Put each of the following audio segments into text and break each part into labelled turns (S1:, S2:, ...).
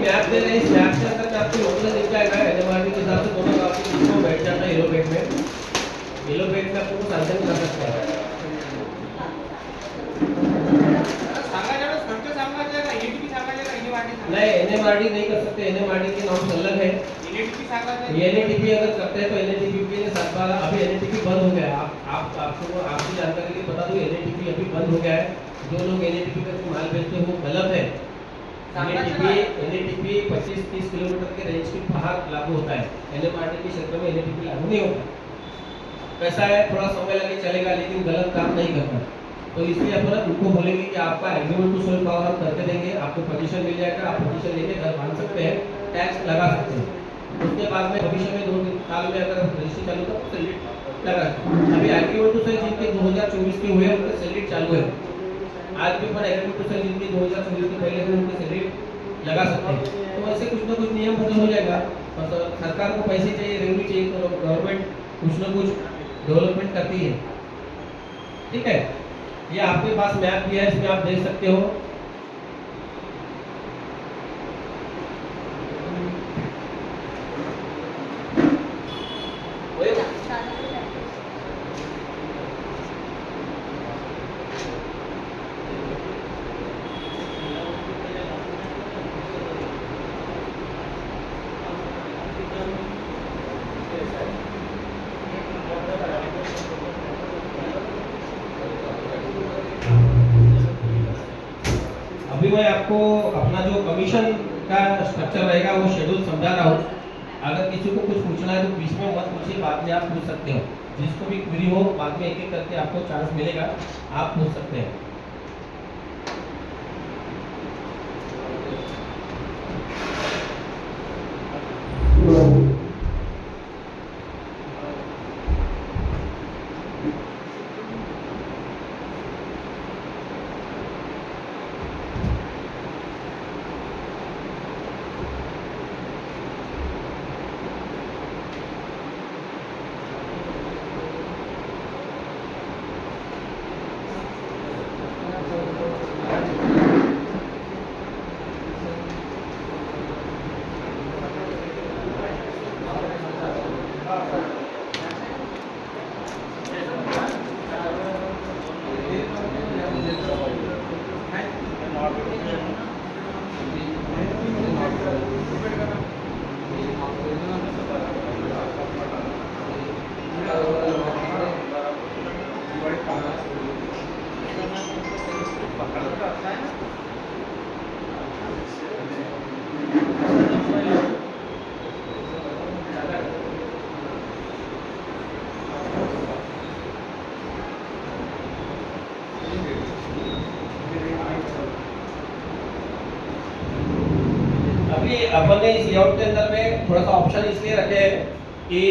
S1: Map दे रहे हैं, इस मैप के अंदर में आपको लोकल दिख जाएगा एनएमआरटी के हिसाब से दोनों का आपको किसको बैठ जाता है येलो बेड में। येलो बेड में आपको सैंक्शन कर सकते हैं। नहीं एनएमआरटी नहीं कर सकते, एनएमआरटी के नॉर्म्स अलग है। एनएटीपी अगर करते हैं तो एनएटीपी के लिए 7/12 अभी एनएटीपी बंद हो गया है। आपको आपकी जानकारी के लिए बता दूं एनएटीपी अभी बंद हो गया है। जो लोग एनएटीपी करके माल बेचते हैं वो गलत है। एनएटीपी 25-30 किलोमीटर के रेंज के बाहर लागू होता है। एनएमआरटी के क्षेत्र में एनएटीपी लागू नहीं होता। कैसा है थोड़ा समय लगे चलेगा लेकिन गलत काम नहीं करता। तो इसलिए अपन उनको बोलेंगे कि आपका एग्रीमेंट टू सेल पावर हम करके देंगे, आपको पोजीशन मिल जाएगा, आप पोजीशन लेके घर बांध सकते हैं, टैक्स लगा सकते हैं। उसके बाद में भविष्य में 2 साल में अगर रजिस्ट्री चालू तो सैलरी लगा। अभी एग्रीमेंट टू सेल जिनके 2024 के हुए उनके सैलरी चालू है। आज भी पर एग्रीमेंट टू सेल जिनके 2024 के पहले हुए उनके सैलरी लगा सकते हैं। तो ऐसे कुछ ना कुछ नियम बदल हो जाएगा। और सरकार को पैसे चाहिए, रेवेन्यू चाहिए, तो गवर्नमेंट कुछ ना कुछ डेवलपमेंट करती है। ठीक है, ये आपके पास मैप भी है, इसमें आप देख सकते हो। अभी मैं आपको अपना जो कमीशन का स्ट्रक्चर रहेगा वो शेड्यूल समझा रहा हूँ। अगर किसी को कुछ पूछना है तो बीच में मत पूछिए, बाद में आप पूछ सकते हो। जिसको भी क्वेरी हो बाद में एक एक करके आपको चांस मिलेगा, आप पूछ सकते हैं। अभी अपन ने इस लेआउट के अंदर में थोड़ा सा ऑप्शन इसलिए रखे हैं कि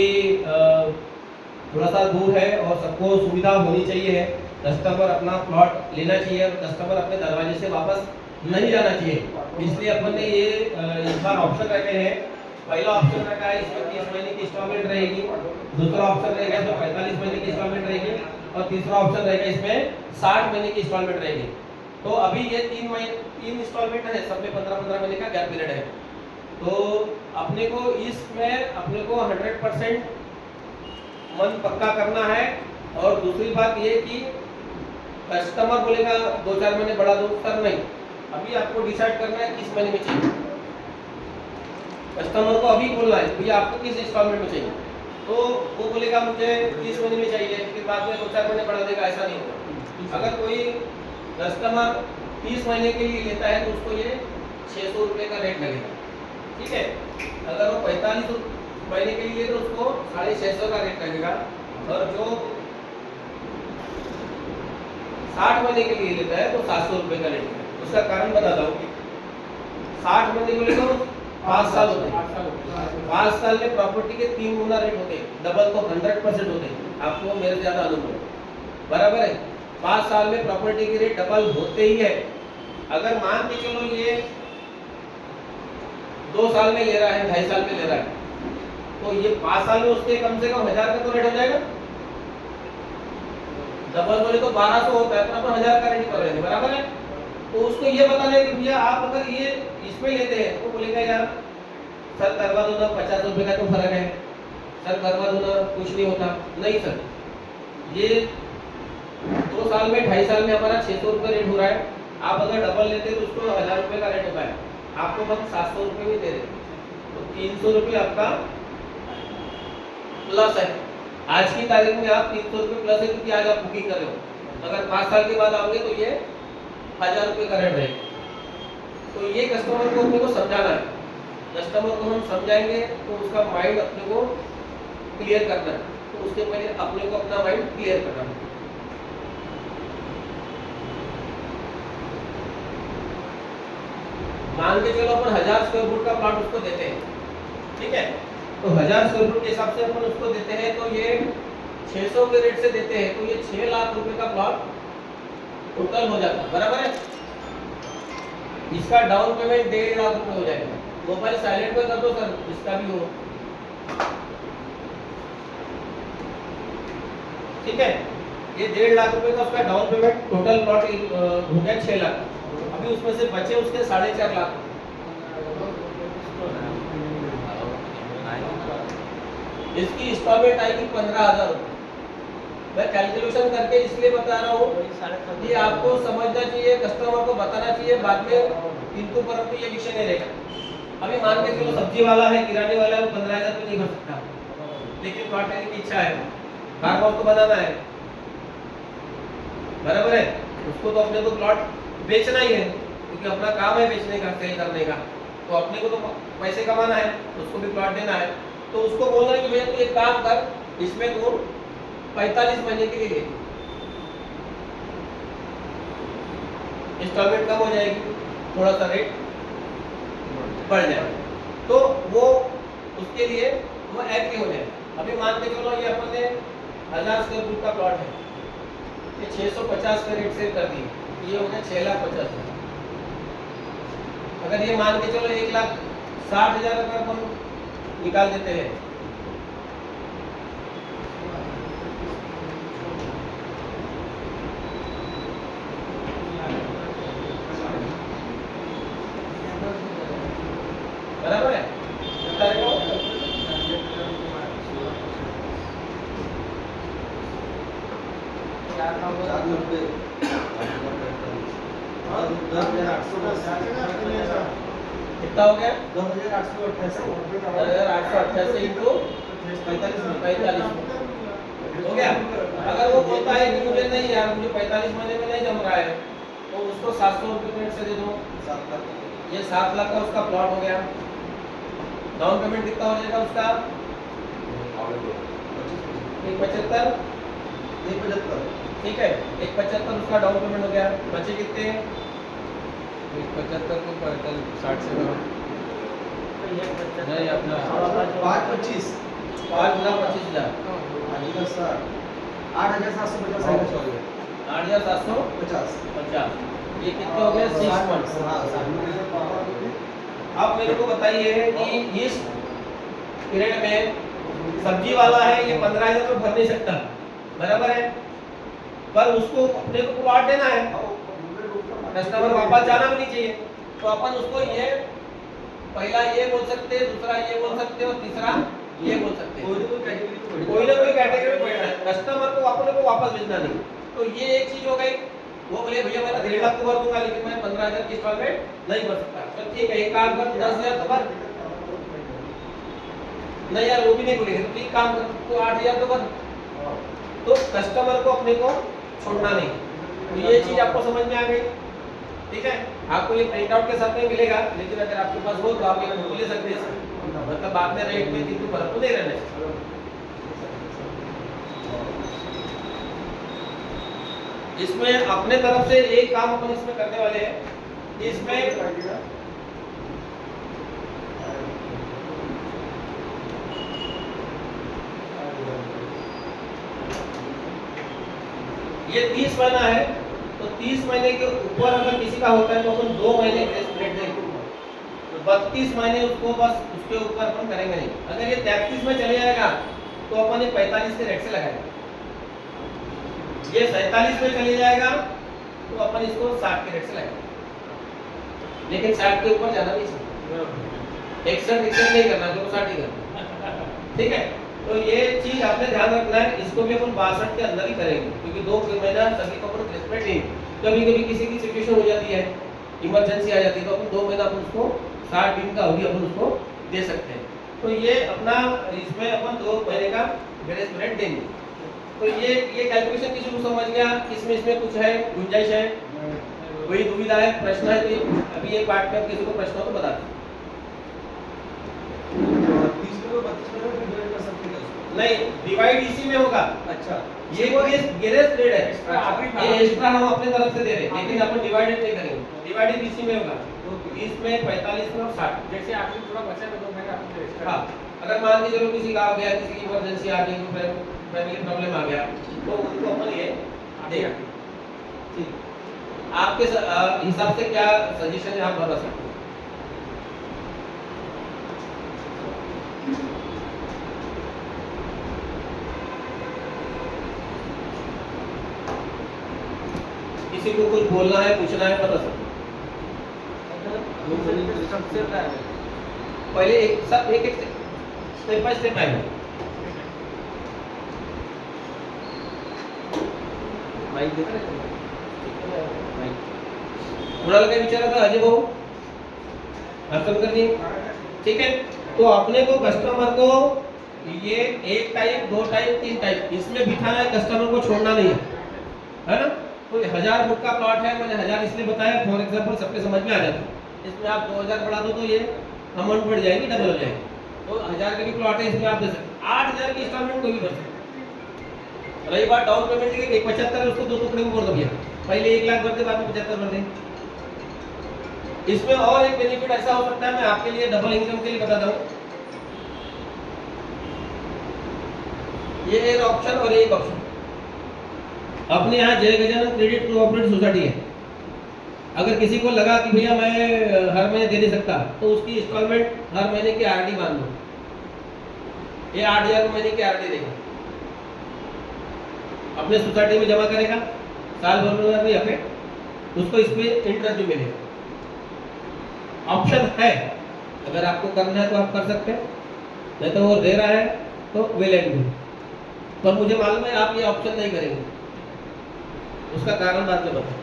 S1: थोड़ा सा दूर है और सबको सुविधा होनी चाहिए। कस्टमर अपना प्लॉट लेना चाहिए और कस्टमर अपने दरवाजे से वापस नहीं जाना चाहिए। इसलिए अपन ने ये इस बार ऑप्शन रखे हैं। पहला ऑप्शन रखा है इसमें 30 महीने की इंस्टॉलमेंट रहेगी, दूसरा ऑप्शन रहेगा इसमें 45 महीने की इंस्टॉलमेंट रहेगी और तीसरा ऑप्शन रहेगा इसमें 60 महीने की इंस्टॉलमेंट रहेगी। तो अभी ये 3 इंस्टॉलमेंट है, सब में 15-15 महीने का गैप पीरियड है। तो अपने को इसमें अपने को 100% मन पक्का करना है। और दूसरी बात ये कि कस्टमर बोलेगा 2-4 महीने बढ़ा दो, सर नहीं, अभी आपको डिसाइड करना है किस महीने में चाहिए। कस्टमर को अभी बोलना है भैया आपको किस इंस्टॉलमेंट में चाहिए, तो वो बोलेगा मुझे 30 महीने में चाहिए, फिर बाद में 2-4 महीने बढ़ा देगा, ऐसा नहीं होगा। अगर कोई कस्टमर 30 महीने के लिए लेता है तो उसको ये 600 रुपये का रेट लगेगा। ठीक है, अगर वो 45 महीने के लिए तो उसको 650 का रेट लगेगा। और जो 60 महीने के लिए लेता है तो 700 रुपये का रेट लगेगा। उसका कारण बताता हूँ। 60 महीने के लिए तो 5 साल होते हैं। 5 साल में प्रॉपर्टी के 3 गुना रेट होते हैं, डबल तो 100% होते हैं। आपको मेरे ज्यादा अनुभव बराबर है। 5 साल में प्रॉपर्टी की रेट डबल होते ही है। अगर मान के चलो ये 2 साल में ले रहा है, 2.5 साल में ले रहा है, तो ये 5 साल में उसके कम से कम 1000 का तो रेट हो जाएगा। डबल बोले तो 1200 होता है, तो अपन 1000 का रेट कर रहे हैं, बराबर है। तो उसको ये बताना है कि भैया आप अगर ये इसमें लेते हैं तो बोलेगा यार सर करवा दो ना, 50 रुपए का तो फर्क है, सर करवा दो ना, कुछ नहीं होता। नहीं सर, ये 2 साल में 2.5 साल में हमारा 600 रुपये रेट हो रहा है, आप अगर डबल लेते तो उसको 1000 रुपये का रेट होता है, आपको हम 700 रुपये भी दे रहे हैं, तो 300 रुपये आपका प्लस है। आज की तारीख में आप 300 रुपये प्लस है क्योंकि आज आप बुकिंग कर रहे हो। अगर 5 साल के बाद आओगे तो ये 1000 रुपये का रेट रहेगा। तो ये कस्टमर को अपने को समझाना है। कस्टमर को हम समझाएंगे तो उसका माइंड अपने को क्लियर करना है, तो उसके पहले अपने को अपना माइंड क्लियर करना है। मान के चलो अपन 1000 स्क्वायर फुट का प्लॉट उसको देते हैं, ठीक है, तो 1000 स्क्वायर फुट के हिसाब से अपन उसको देते हैं, तो ये 600 के रेट से देते हैं, तो ये 6 लाख रुपए का प्लॉट टोटल हो जाता है, बराबर है। इसका डाउन पेमेंट 1.5 लाख रुपए हो जाएगा। मोबाइल साइलेंट पे कर दो सर, जिसका भी हो, ठीक है। ये 1.5 लाख रुपए का उसका डाउन पेमेंट, टोटल प्लॉट हो गया 6 लाख। अभी उसमें से बचे उसके 4.5 लाख। इसकी इंस्टॉलमेंट आएगी 15,000 रुपये। मैं कैलकुलेशन करके इसलिए बता रहा हूँ कि आपको समझना चाहिए, कस्टमर को बताना चाहिए, बाद में किंतु परंतु ये विषय नहीं रहेगा। अभी मान के चलो सब्जी वाला है, किराने वाला है, वो 15,000 रुपये नहीं भर सकता, लेकिन प्लॉट लेने की इच्छा है, फार्म हाउस तो बनाना है, बराबर है। उसको तो अपने को प्लॉट बेचना ही है, क्योंकि अपना काम है बेचने का, सेल करने का, तो अपने को तो पैसे कमाना है, उसको भी प्लॉट देना है। तो उसको बोलना है कि भैया तू एक काम कर, इसमें तू 45 महीने के लिए इंस्टॉलमेंट कम हो जाएगी, थोड़ा सा रेट बढ़ जाएगा, तो वो उसके लिए वो एग्री हो जाए। अभी मान के चलो ये अपन ने 1000 स्क्वायर फुट का प्लॉट है, ये 650 के रेट से कर दिए, ये हो गया 6,50,000। अगर ये मान के चलो 1,60,000 अगर हम निकाल देते हैं, बराबर है, कितना हो गया? 10,888 इंटू 45 हो गया। अगर वो बोलता है कि मुझे नहीं यार, मुझे 45 महीने में नहीं जम रहा है, तो उसको 700 रुपये रेट से दे दो, ये 7 लाख का उसका प्लॉट हो गया। डाउन पेमेंट कितना हो जाएगा उसका? 175, ठीक है, 175 उसका डाउन पेमेंट हो गया। बचे कितने?
S2: 175 को 60 से करो, नहीं अपना
S3: 5,25
S1: 5,25,000,
S3: 8,750
S1: 8,750। ये कितने हो गए? 6 मंथ्स। अब मेरे को बताइए कि इस पीरियड में सब्जी वाला है, ये 15,000 तो भर नहीं सकता, बराबर है, पर उसको अपने को प्लॉट देना है, कस्टमर वापस जाना भी नहीं चाहिए, तो अपन उसको ये पहला ये बोल सकते हैं, दूसरा ये बोल सकते हैं, और तीसरा ये बोल सकते हैं। कोई ना कोई कैटेगरी में बैठना है, कस्टमर को अपने को वापस भेजना नहीं। तो ये एक चीज हो गई। वो बोले भैया मैं 1.5 लाख तो भर दूंगा, लेकिन मैं 15,000 की इंस्टॉलमेंट नहीं भर सकता। तो ठीक है, एक काम कर, 10,000 तो भर। नहीं यार वो भी नहीं बोलेंगे, तो एक काम कर, तो 8,000 तो भर। तो कस्टमर को अपने को छोड़ना नहीं। तो ये चीज आपको समझ में आ गई, ठीक है। आपको ये प्रिंट आउट के साथ में मिलेगा, लेकिन अगर आपके पास हो तो आप ये ले सकते हैं, मतलब बाद में रेट में किंतु फर्क तो नहीं रहना है। इसमें अपने तरफ से एक काम अपन इसमें करने वाले हैं, इसमें ये 30 महीना है, तो 30 महीने के ऊपर अगर किसी का होता है तो अपन 2 महीने ग्रेस पीरियड देंगे, तो 32 महीने उसको बस उसके ऊपर अपन करेंगे नहीं। अगर ये 33 में चले जाएगा तो अपन ये 45 के रेट से लगाएंगे, ये 47 में चले जाएगा तो अपन इसको 60 के रेट से लगाएंगे। लेकिन 60 के ऊपर जाना नहीं चाहिए। 61 नहीं करना, तो 60 ही करना। ठीक है, तो ये चीज आपने ध्यान रखना है। इसको भी अपन 62 के अंदर ही करेंगे, क्योंकि 2 महीना सभी को अपन रेस्पेक्ट नहीं, कभी कभी किसी की सिचुएशन हो जाती है, इमरजेंसी आ जाती है, तो अपन 2 महीना अपन उसको 60 दिन का अवधि अपन उसको दे सकते हैं। तो ये अपना इसमें अपन 2 महीने का ग्रेस पीरियड देंगे। तो ये कैलकुलेशन किसी को समझ गया? इसमें कुछ है, गुंजाइश है, कोई दुविधा है, प्रश्न है? तो अभी एक पार्ट में किसी को प्रश्न हो तो बता दें।
S3: 30 को 32 में डिवाइड कर सकते हैं उसको।
S1: नहीं, डिवाइड इसी में होगा।
S3: अच्छा,
S1: ये ग्रेस पीरियड है,
S2: एक्स्ट्रा आखिरी
S1: ये एक्स्ट्रा हम अपने तरफ से दे रहे हैं, लेकिन अपन डिवाइडेड नहीं करेंगे। डिवाइडेड इसी में होगा, 30 में, 45 में और 60।
S2: जैसे आखिरी थोड़ा बचा तो 2 महीने आपको एक्स्ट्रा।
S1: हाँ, अगर मान के चलो किसी का हो गया, किसी की इमरजेंसी आ गई, फैमिली प्रॉब्लम आ गया, तो उनको अपन ये देगा। ठीक, आपके हिसाब से क्या सजेशन है, आप बता सकते हो? किसी को कुछ बोलना है, पूछना है, बता सकते हो? पहले एक स्टेप बाय स्टेप आएगा। कुणाल काय विचारायचं अजय भाऊ, अर्थ करनी? ठीक है, तो अपने को कस्टमर को ये 1 टाइप, 2 टाइप, 3 टाइप इसमें बिठाना है, कस्टमर को छोड़ना नहीं है ना? तो 1000 फुट का प्लॉट है, मैंने 1000 इसलिए बताया फॉर एग्जांपल सबके समझ में आ जाता है। इसमें आप 2000 बढ़ा दो तो ये अमाउंट बढ़ जाएगी, डबल हो जाएगी। तो 1000 का भी प्लॉट है, इसमें आप दे सकते 8000 की इंस्टॉलमेंट कोई भी कर सकते। रही बात डाउन पेमेंट की, 75 है उसको 2 टुकड़े में बोल दो भैया, पहले 1 लाख भर दे, बाद में 75 भर दे। इसमें और एक बेनिफिट ऐसा हो सकता है, मैं आपके लिए डबल इनकम के लिए बताता हूँ। ये एक ऑप्शन और एक ऑप्शन, अपने यहाँ जय गजानन क्रेडिट कोऑपरेटिव सोसाइटी है। अगर किसी को लगा कि भैया मैं हर महीने दे नहीं सकता, तो उसकी इंस्टॉलमेंट हर महीने की आरडी मान लो, ये 8000 महीने की आरडी देगा, अपने सोसाइटी में जमा करेगा, साल भर में भी अपने उसको इस पे इंटरेस्ट भी मिलेगा। ऑप्शन है, अगर आपको करना है तो आप कर सकते हैं, नहीं तो वो दे रहा है तो वेल एंड गुड। पर मुझे मालूम है आप ये ऑप्शन नहीं करेंगे, उसका कारण बाद में बताऊं।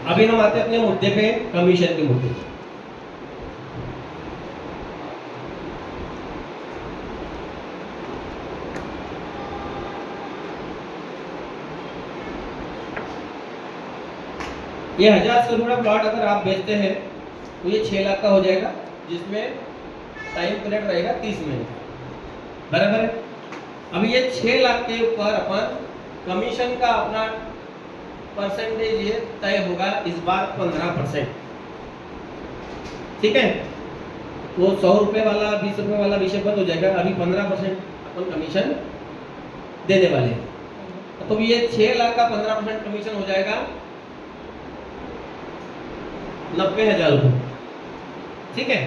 S1: अभी हम आते हैं अपने मुद्दे पे, कमीशन के मुद्दे पे। ये 1000 स्क्वायर फुट प्लॉट अगर आप बेचते हैं तो ये 6 लाख का हो जाएगा, जिसमें टाइम पीरियड रहेगा 30 महीने, बराबर है। अब ये 6 लाख के ऊपर अपन कमीशन का अपना परसेंटेज ये तय होगा इस बार 15%। ठीक है, वो 100 रुपए वाला, 20 रुपए वाला विषय बंद हो जाएगा, अभी 15% अपन कमीशन देने वाले हैं। तो ये 6 लाख का 15% कमीशन हो जाएगा 90,000 रुपये। ठीक है,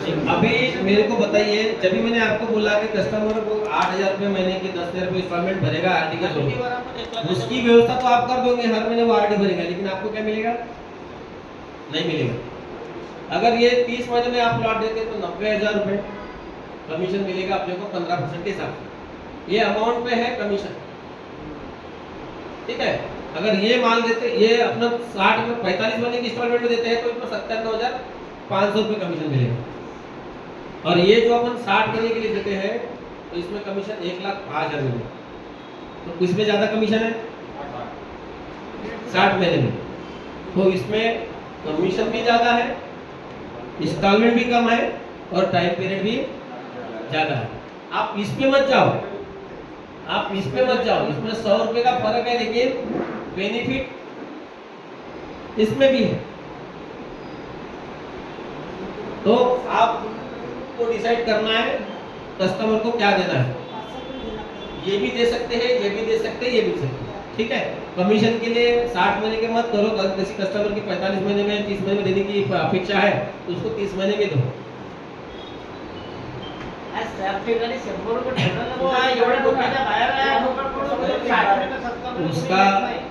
S1: अभी मेरे को बताइए, जब भी मैंने आपको बोला कि कस्टमर को 8,000 रुपये महीने की 10,000 रुपये इंस्टॉलमेंट भरेगा आरटी के थ्रू, उसकी व्यवस्था तो आप कर दोगे, हर महीने वो आरटी भरेगा, लेकिन आपको क्या मिलेगा? नहीं मिलेगा। अगर ये 30 महीने में आप प्लॉट देते तो 90,000 रुपये कमीशन मिलेगा अपने को 15% के हिसाब से। ये अमाउंट पे है कमीशन, ठीक है। अगर ये माल देते, ये अपना 60 में 45 महीने की इंस्टॉलमेंट में देते हैं तो इसमें 97,500 रुपये कमीशन मिलेगा। और ये जो अपन 60 महीने के लिए देते हैं तो इसमें कमीशन 1,05,000 मिलेगा। तो किसमें ज़्यादा कमीशन है? 60 महीने में। तो इसमें कमीशन भी ज़्यादा है, इंस्टॉलमेंट भी कम है और टाइम पीरियड भी ज़्यादा है। आप इस पे मत जाओ, आप इस पे मत जाओ, इसमें 100 रुपये का फर्क है, लेकिन बेनिफिट इसमें भी है। तो आपको डिसाइड करना है कस्टमर को क्या देना है। ये भी दे सकते हैं, ये भी दे सकते हैं, ये भी दे सकते हैं, ठीक है। कमीशन के लिए 60 महीने के मत करो। अगर किसी कस्टमर की 45 महीने में 30 महीने में देने की अपेक्षा है तो उसको 30 महीने में दो।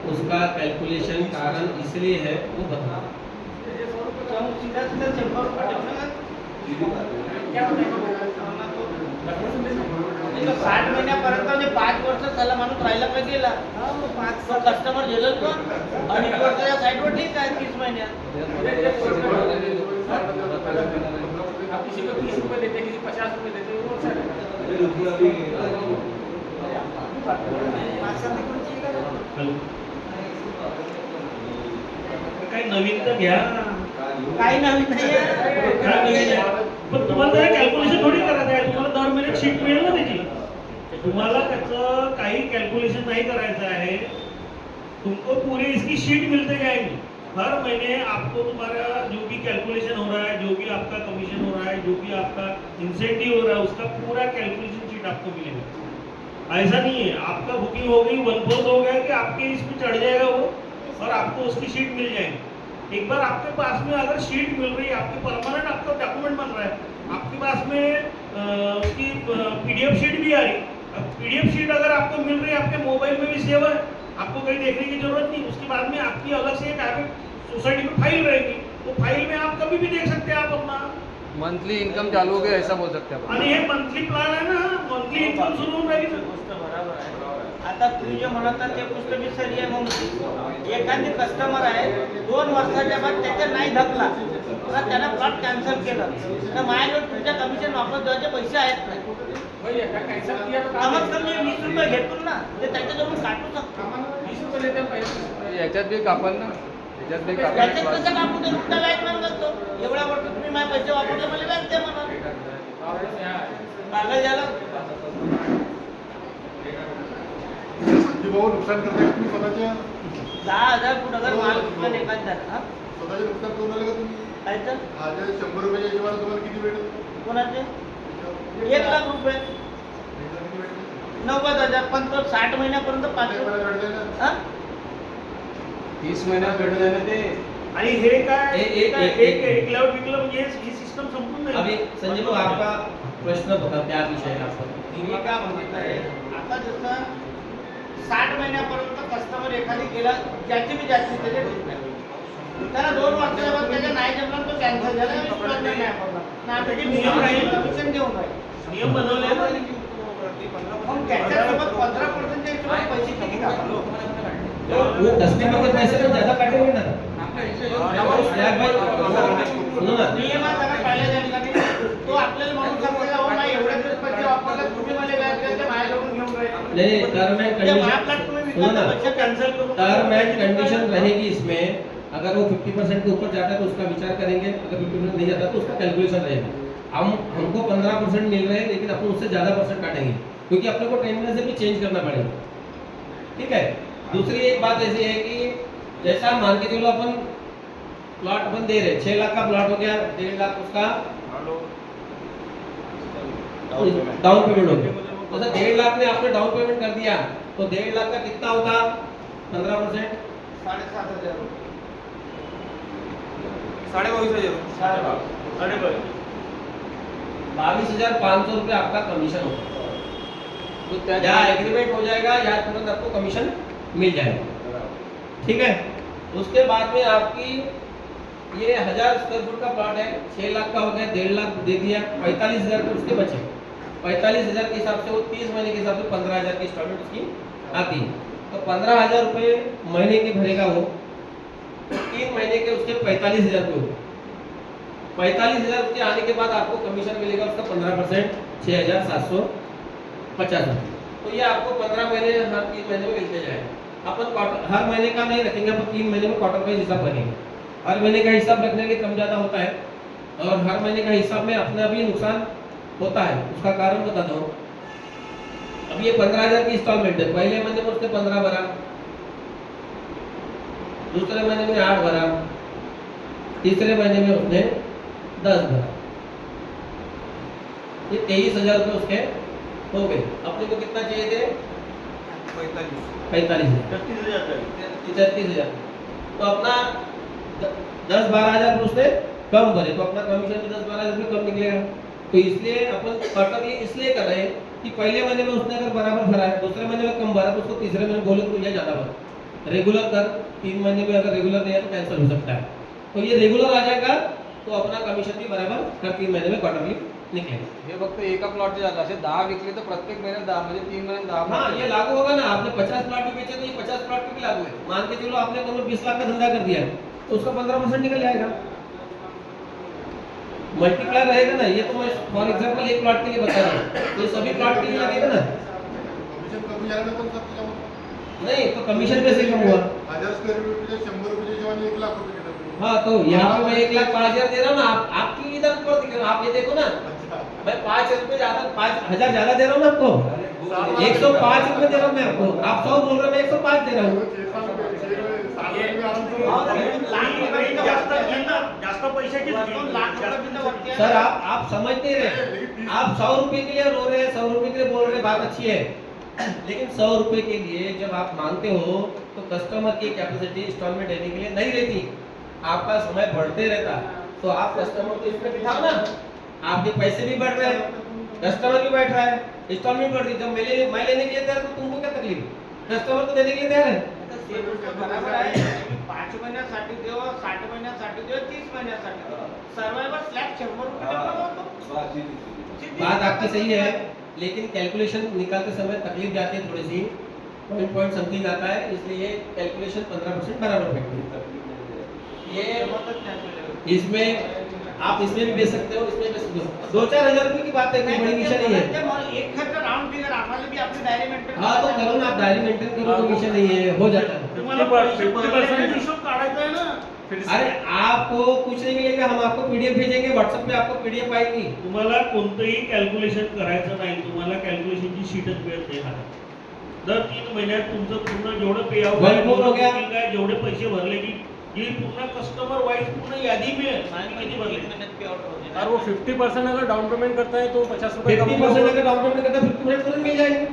S1: उसका कैलकुलेशन कारण इसलिए है, वो बता।
S4: तो 60 महिन्यापर्यंत म्हणजे 5 वर्ष त्याला माणूस राहिला का गेला, तो कस्टमर गेलं तो 2.5 वर्षाच्या साईडवर ठीक आहे 30 महिन्यात।
S2: आप किसी को 30 रुपये देते, किसी को 50 रुपये देते, वो अच्छा है।
S5: काही नवीन तर घ्या,
S4: काही नवीन नाही
S5: काय नवीन आहे? पण तुम्हाला जरा कॅल्क्युलेशन थोडी करायचं आहे, तुम्हाला दर महिन्यात शीट मिळेल ना त्याची। तुम्हाला त्याचं काही कॅल्क्युलेशन नहीं करायचं आहे, तुमको पूरी इसकी शीट मिलते जाएगी। हर महीने आपको तुम्हारा जो भी कैलकुलेशन हो रहा है, जो भी आपका कमीशन हो रहा है, जो भी आपका इंसेंटिव हो रहा है, उसका पूरा कैलकुलेशन शीट आपको मिलेगा। ऐसा नहीं है आपका बुकिंग हो गई, 1/4 हो गया कि आपके इसमें चढ़ जाएगा वो और आपको उसकी शीट मिल जाएगी। एक बार आपके पास में अगर शीट मिल रही है, आपके परमानेंट आपका डॉक्यूमेंट बन रहा है, आपके पास में उसकी PDF शीट भी आ रही। अब PDF शीट अगर आपको मिल रही है, आपके मोबाइल में भी सेव है, आपको कहीं देखने की जरूरत नहीं। उसके बाद में आपकी अलग से एक सोसाइटी में फाइल रहेगी, वो फाइल में आप कभी भी देख सकते हैं आप अपना
S2: मंथली इनकम चालू हो गया ऐसा बोल सकते हैं।
S5: आणि हे मंथली प्लॅन आहे ना, मंथली इन्कम सुरू होऊन राहिली।
S4: गोष्ट बरोबर आहे। आता तुम्ही जे म्हणतात ते गोष्ट बी सरी आहे। मग एखादी कस्टमर आहे 2 वर्षाच्या बाद त्याच्या नाही धकला तर त्याला प्लॉट कॅन्सल केलं तर माझ्याकडे तुमच्या कमिशन वापस द्यायचे पैसे आहेत नाही।
S2: भैया क्या कैंसिल किया तो
S4: कमीत कमी 20 रुपये घेतो ना, ते त्याच्याजवळून काटू शकतो।
S2: 20 रुपये देते हैं पैसे, याच्यात बी कापल ना, याच्यात बी
S4: त्याच्यात
S2: कापल।
S4: कसं कापू ते उलटा व्याज मागतो। एवढ्या वर्ष तुम्ही माझे पैसे वापरले मला व्याज द्या म्हणा, पागल झाला।
S3: भाऊ नुकसान करताय तुम्ही स्वतःच्या
S4: 10,000 फूट अगर माल विकलं एखाद्याला,
S3: स्वतःचे नुकसान करून आले का तुम्ही?
S4: काय तर
S3: आज 100 रुपयाच्या हिशोबाने तुम्हाला किती भेटेल?
S4: कोणाचे 1 लाख रुपये, 90,000, पण तो 60 महिन्यापर्यंत 5
S3: भेटते ना?
S2: 30 महिन्यात भेटून जाईल ना ते।
S5: आणि हे काय
S1: एक-
S5: एक लेआउट विकलं म्हणजे ही सिस्टम संपून जाईल।
S1: अभी संजय भाऊ आपका प्रश्न बता, क्या विषय है आपका?
S4: मी काय म्हणत आहे, आता जसं 60 महिन्यापर्यंत कस्टमर एखादी गेला, ज्याची बी जास्ती त्याचे डिस्काउंट त्याला 2 वर्षाच्या बाद त्याच्या नाही जमला तो कॅन्सल झाला, इंस्टॉलमेंट नाही पडला ना, त्याचे नियम राहील, कमिशन देऊन राहील,
S5: नियम बनवले ना।
S4: मग त्याच्यासोबत 15% च्या हिशोबाने पैसे किती कापलो?
S1: वो कस्टमर के पैसे तो ज्यादा काटेंगे ना। यार भाई सुनो ना,
S4: नियमात अगर पाळले जाईल का नाही, तो आपल्याला म्हणून सांगतो का, हो नाही एवढे दिवस पैसे वापरले, तुम्ही मला व्याज द्या, ते माझ्याकडून घेऊन राहील।
S1: नहीं टर्म एंड
S4: ते महाग
S1: कंडीशन
S4: लागतो, तुम्ही
S1: सुनो ना,
S4: विकत पैसे कॅन्सल करू।
S1: टर्म एंड कंडीशन रहेगी इसमें। अगर वो 50% के ऊपर जाता है तो उसका विचार करेंगे, अगर 50% नहीं जाता तो उसका कैलकुलेशन रहेगा। हमको 15% मिल रहे हैं, लेकिन अपन उससे ज़्यादा परसेंट काटेंगे क्योंकि अपने को टेंडर से भी चेंज करना पड़ेगा, ठीक है। दूसरी एक बात ऐसी है कि जैसा मान के चलो अपन प्लॉट अपन दे रहे, 6 लाख का प्लॉट हो गया, 1.5 लाख उसका डाउन पेमेंट हो गया। तो 1.5 लाख में आपने डाउन पेमेंट कर दिया तो 1.5 लाख का कितना होता? 15%,
S4: 7,500
S3: 22,000
S4: साडेबावीस।
S1: 22,500 रुपये आपका कमीशन होगा।
S2: तो
S1: या एग्रीमेंट हो जाएगा या तुरंत आपको कमीशन मिल जाएगा। ठीक है, उसके बाद में आपकी ये 1000 स्क्वायर फुट का प्लॉट है, 6 लाख का हो गया, 1.5 लाख दे दिया, 45,000 रुपये उसके बचे। 45,000 के हिसाब से वो 30 महीने के हिसाब से 15,000 की इंस्टॉलमेंट उसकी आती है। तो 15,000 रुपये महीने के भरेगा वो, तो 3 महीने के उसके 45,000 रुपये होगा। 45,000 रुपये आने के बाद आपको कमीशन मिलेगा उसका 15%, 6,750 रुपये। तो ये आपको 15 महीने हर 3 महीने में मिलते जाएगा। अपन क्वार्टर हर महीने का नहीं रखेंगे, अपन 3 महीने में क्वार्टर वाइज हिसाब रखेंगे। हर महीने का हिसाब रखने के कम ज़्यादा होता है, और हर महीने का हिसाब में अपना भी नुकसान होता है। उसका कारण बता दो। अब ये 15,000 की इंस्टॉलमेंट है, पहले महीने में उसने 15 भरा, दूसरे महीने में 8 भरा, तीसरे महीने में उसने 10 भरा, ये 23,000 रुपये उसके हो गए। अपने को कितना चाहिए थे? 45,000, 33,000। तो अपना 10-12,000 उसने कम भरे, तो अपना कमीशन भी 10-12,000 रुपये कम निकलेगा। तो इसलिए अपन क्वार्टरली इसलिए कर रहे हैं कि पहले महीने में उसने अगर बराबर भरा है, दूसरे महीने में कम भरा, तो उसको तीसरे महीने बोले तो ये ज़्यादा भर, रेगुलर कर। 3 महीने में अगर रेगुलर नहीं है तो कैंसिल हो सकता है। तो ये रेगुलर आ जाएगा तो अपना कमिशन भी बराबर कर 3 महीने में क्वार्टरली निकलेगा।
S2: हे फक्त एका प्लॉटचे झालं, असे 10 विकले तर प्रत्येक महिन्यात 10, म्हणजे 3 महिन्यात 10
S1: हाँ, ये लागू होगा ना। आपने 50 प्लॉट भी बेचे तो ये 50 प्लॉट पे भी लागू है। मान के चलो आपने दोनों 20 लाख का धंधा कर दिया है, तो उसका 15% निकल जाएगा। मल्टीप्लाई रहेगा ना। ये तो मैं फॉर एग्जांपल एक प्लॉट के लिए बता रहा हूँ, तो सभी प्लॉट के लिए लगेगा ना।
S3: कमिशन कमी झालं तर सर त्याच्यामध्ये
S1: नहीं तो कमीशन कैसे कम हुआ?
S3: 1000 स्क्वेअर फीटचे 100 रुपये जेव्हा 1 लाख रुपये घेतात.
S1: हाँ, तो यहाँ पे मैं 1,05,000 दे रहा हूँ ना। आपकी इधर ऊपर दिख रहा है, आप ये देखो ना, मैं 5 रुपये ज्यादा, 5,000 ज्यादा दे रहा हूँ ना आपको। 105 रुपये दे रहा हूँ मैं आपको। आप 100 बोल रहे हैं, मैं 105 दे रहा हूँ।
S5: जास्त पैशाची
S1: सर आप समझ नहीं रहे। आप 100 रुपए के लिए रो रहे हैं, 100 रुपए के लिए बोल रहे हैं, बात अच्छी है। लेकिन 100 रुपए के लिए जब आप मांगते हो तो कस्टमर की कैपेसिटी इंस्टॉलमेंट देने के लिए नहीं रहती, आपका समय बढ़ते रहता। तो आप कस्टमर को इसमें बिठाओ ना, आपके पैसे भी बढ़ रहे हैं, कस्टमर भी बैठ रहा है, इंस्टॉलमेंट बढ़ रही है। जब मैं लेने के लिए तैयार तो तुमको क्या तकलीफ? कस्टमर तो देने के लिए तैयार है।
S4: बराबर आहे. 5 महिन्यासाठी देव, 60 महिन्यासाठी देव, 30 महिन्यासाठी देव. सर्वाइवल स्लॅब 100 रुपये ठेवला होतो.
S1: बात आपकी सही है, लेकिन कैलकुलेशन निकालते समय तकलीफ जाती है थोड़ी सी, पॉइंट समथिंग आता है, इसलिए कैलकुलेशन 15% बराबर रखिए। ये इसमें आप इसमें भी बेच सकते हो, इसमें बेच सकते हो। 2-4 हजार रुपये की बात है, कोई बड़ी विषय नहीं है।
S4: एक खर्च राउंड फिगर आम्हाला भी आपली डायरी मेंटेन.
S1: हाँ तो करो ना, आप डायरी मेंटेन करो, कोई विषय नहीं है, हो जाता है।
S5: तुम्हाला 50% हिशोब काढायचा आहे ना.
S1: अरे आपको कुछ नहीं मिलेगा, हम आपको पीडीएफ भेजेंगे, व्हाट्सएप पे आपको पीडीएफ आएगी।
S5: तुम्हाला कोणतंही कॅल्क्युलेशन करायचं नाही, तुम्हाला कॅल्क्युलेशनची शीटच मिळत नाही हातात. दर 3 महिन्यात तुमचं पूर्ण जेवढं पे आउट
S1: One more हो गया.
S5: काय जेवढे पैसे भरले की पूर्ण कस्टमर वाईज पूर्ण यादी मिळेल आणि किती भरले.
S2: और वो 50% अगर डाउन पेमेंट करता है तो 50 रुपए
S1: 50% अगर डाउन पेमेंट करता है 50% तुरंत मिल जाएंगे।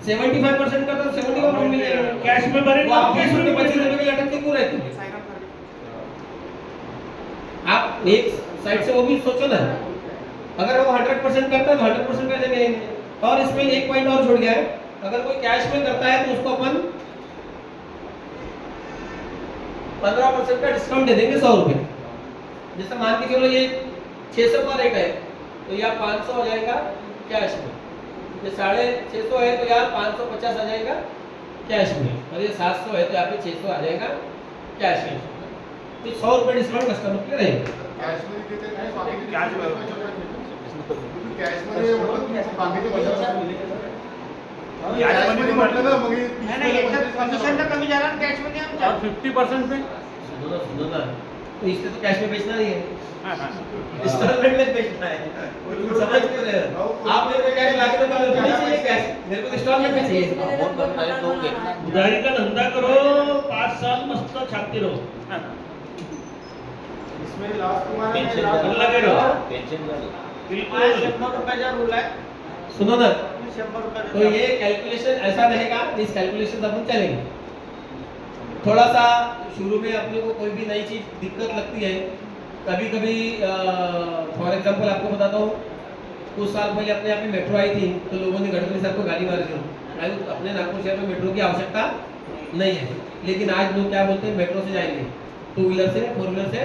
S1: 75% करता है 75% मिल जाएंगे।
S5: कॅश में भरेल
S1: वो आप 20 रुपये 25 रुपये की लटक के क्यों रहते हैं? आप एक साइड से वो भी सोचो ना, अगर वो 100% करता है तो 100% कर देंगे। और इसमें एक पॉइंट और छोड़ गया है, अगर कोई कैश में करता है तो उसको अपन 15% का डिस्काउंट दे देंगे 100 रुपये। जैसे मान के चलो ये 600 का रेट है तो यहाँ 500 आ जाएगा कैश में, ये 650 है तो यहाँ 550 आ जाएगा कैश में, और ये 700 है तो यहाँ पे 600 आ जाएगा कैश में। तो 100 रुपये डिस्काउंट कस्टमर के रहेगा।
S3: कॅशमध्ये देते नाही, बाकीचे
S2: कॅश
S3: कॅशमध्ये म्हटलं तुम्ही बाकीचे पैसे
S2: कॅशमध्ये
S3: म्हटलं ना मग
S4: नाही नाही, याच्यात कमिशन कमी झाला आणि कॅश मध्ये आमच्या.
S2: और 50% पे
S1: सुनो ना, तो इससे तो कैश में बेचना नहीं है, इंस्टॉलमेंट में बेचना है। समझ क्यों रहे हो? आप मेरे को कैश लाके तो नहीं चाहिए कैश, मेरे को इंस्टॉलमेंट में चाहिए।
S5: उधारी का धंधा करो, 5 साल मस्त छापते रहो.
S4: इसमें लॉस तुम्हाला
S1: टेंशन
S4: लॉस
S1: झालं.
S5: लगे रहो.
S4: माझा 100 रुपयाचा रूल आहे.
S1: सुनो ना,
S4: तुम्ही 100 रुपये
S1: तो ये कैलकुलेशन ऐसा रहेगा, इस कैलकुलेशन अपन चलेंगे। थोड़ा सा शुरू में अपने को कोई भी नई चीज दिक्कत लगती है, कभी कभी फॉर एग्जांपल आपको बताता हूँ, कुछ साल पहले अपने यहाँ पे मेट्रो आई थी तो लोगों ने गडकरी साहब को गाली मारी थी भाई अपने नागपुर शहर में मेट्रो की आवश्यकता नहीं है, लेकिन आज लोग क्या बोलते हैं मेट्रो से जाएंगे, टू व्हीलर से फोर व्हीलर से